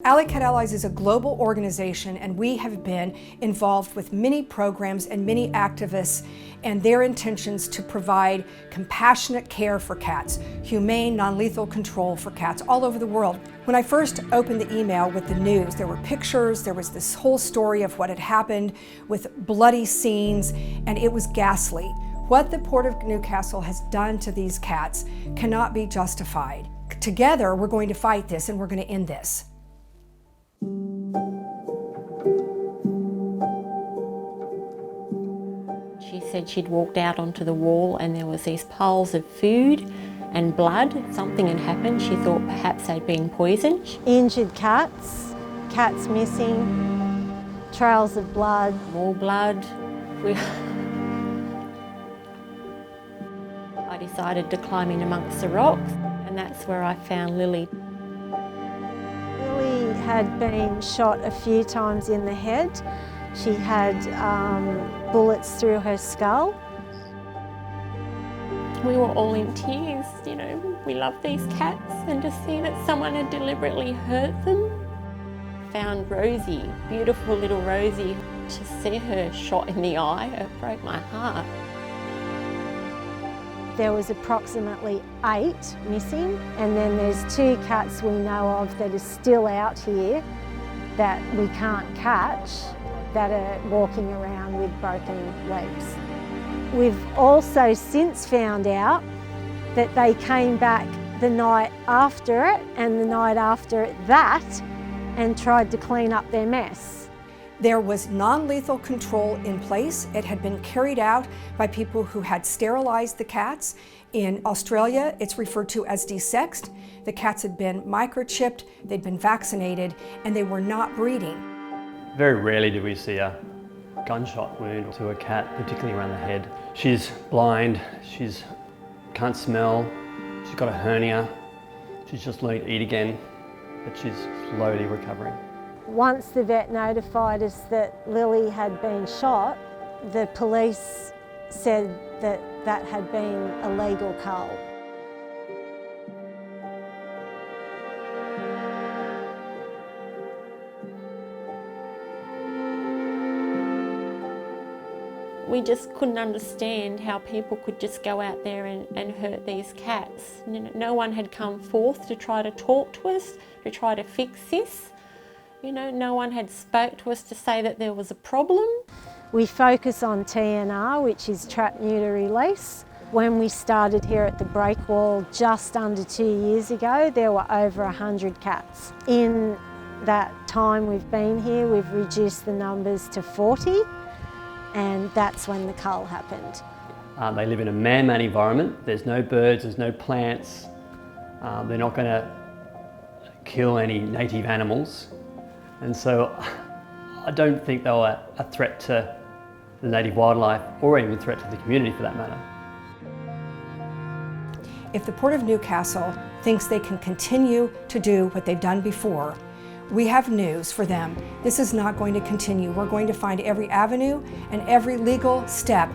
Alley Cat Allies is a global organization, and we have been involved with many programs and many activists and their intentions to provide compassionate care for cats, humane, non-lethal control for cats all over the world. When I first opened the email with the news, there were pictures, there was this whole story of what had happened with bloody scenes, and it was ghastly. What the Port of Newcastle has done to these cats cannot be justified. Together, we're going to fight this and we're going to end this. She said she'd walked out onto the wall and there was these piles of food and blood. Something had happened. She thought perhaps they'd been poisoned. Injured cats, cats missing, trails of blood. More blood. I decided to climb in amongst the rocks, and that's where I found Lily. Lily had been shot a few times in the head. She had bullets through her skull. We were all in tears, you know, we love these cats, and to see that someone had deliberately hurt them. Found Rosie, beautiful little Rosie. To see her shot in the eye, it broke my heart. There was approximately 8 missing, and then there's 2 cats we know of that are still out here that we can't catch, that are walking around with broken legs. We've also since found out that they came back the night after it and the night after that and tried to clean up their mess. There was non-lethal control in place. It had been carried out by people who had sterilized the cats. In Australia, it's referred to as desexed. The cats had been microchipped, they'd been vaccinated, and they were not breeding. Very rarely do we see a gunshot wound to a cat, particularly around the head. She's blind, she can't smell, she's got a hernia, she's just learning to eat again, but she's slowly recovering. Once the vet notified us that Lily had been shot, the police said that that had been a legal cull. We just couldn't understand how people could just go out there and hurt these cats. You know, no one had come forth to try to talk to us, to try to fix this. You know, no one had spoke to us to say that there was a problem. We focus on TNR, which is trap, neuter, release. When we started here at the Breakwall just under 2 years ago, there were over 100 cats. In that time we've been here, we've reduced the numbers to 40, and that's when the cull happened. They live in a man-made environment. There's no birds, there's no plants. They're not going to kill any native animals. And so I don't think they were a threat to the native wildlife or even a threat to the community for that matter. If the Port of Newcastle thinks they can continue to do what they've done before, we have news for them. This is not going to continue. We're going to find every avenue and every legal step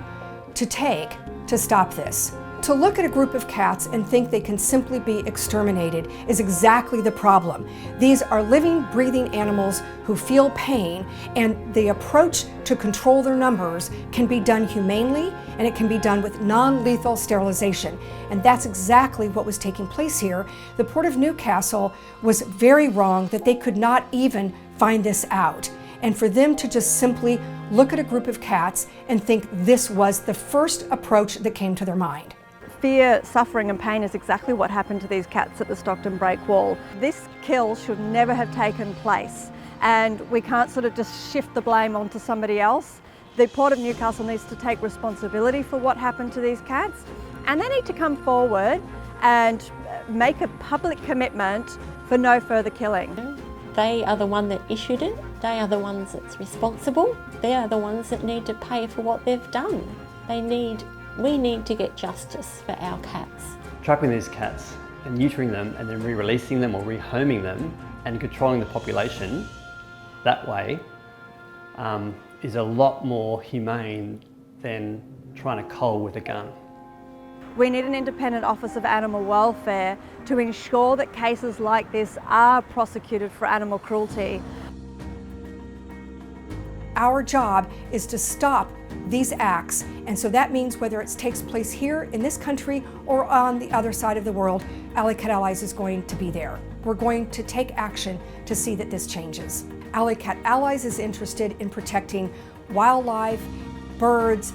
to take to stop this. To look at a group of cats and think they can simply be exterminated is exactly the problem. These are living, breathing animals who feel pain, and the approach to control their numbers can be done humanely, and it can be done with non-lethal sterilization. And that's exactly what was taking place here. The Port of Newcastle was very wrong that they could not even find this out. And for them to just simply look at a group of cats and think this was the first approach that came to their mind. Fear, suffering and pain is exactly what happened to these cats at the Stockton Breakwall. This kill should never have taken place, and we can't sort of just shift the blame onto somebody else. The Port of Newcastle needs to take responsibility for what happened to these cats, and they need to come forward and make a public commitment for no further killing. They are the one that issued it. They are the ones that's responsible. They are the ones that need to pay for what they've done. We need to get justice for our cats. Trapping these cats and neutering them and then re-releasing them or rehoming them and controlling the population that way is a lot more humane than trying to cull with a gun. We need an independent Office of Animal Welfare to ensure that cases like this are prosecuted for animal cruelty. Our job is to stop these acts, and so that means whether it takes place here in this country or on the other side of the world, Alley Cat Allies is going to be there. We're going to take action to see that this changes. Alley Cat Allies is interested in protecting wildlife, birds,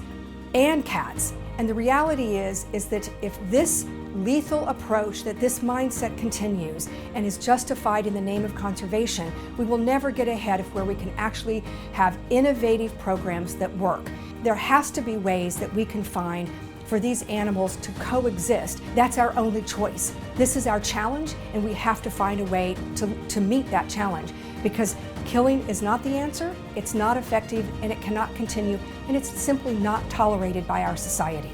and cats. And the reality is that if this lethal approach, that this mindset continues and is justified in the name of conservation, we will never get ahead of where we can actually have innovative programs that work. There has to be ways that we can find for these animals to coexist. That's our only choice. This is our challenge, and we have to find a way to meet that challenge, because killing is not the answer, it's not effective, and it cannot continue, and it's simply not tolerated by our society.